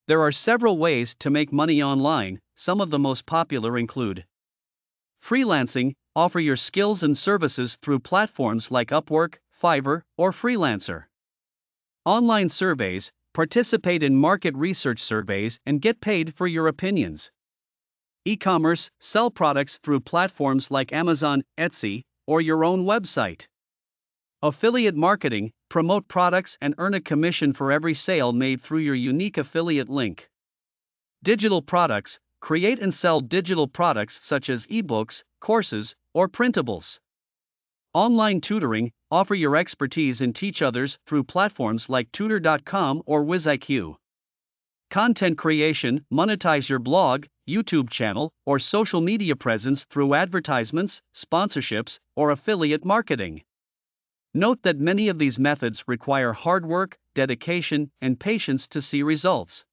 There are several ways to make money online. Some of the most popular include freelancing. Offer your skills and services through platforms like Upwork, Fiverr, or Freelancer. Online surveys. Participate in market research surveys and get paid for your opinions. E-commerce. Sell products through platforms like Amazon, Etsy, or your own website. Affiliate marketing. Promote products and earn a commission for every sale made through your unique affiliate link. Digital products. Create and sell digital products such as ebooks, courses, or printables. Online tutoring. Offer your expertise and teach others through platforms like tutor.com or WizIQ. Content creation. Monetize your blog, YouTube channel, or social media presence through advertisements, sponsorships, or affiliate marketing. Note that many of these methods require hard work, dedication, and patience to see results.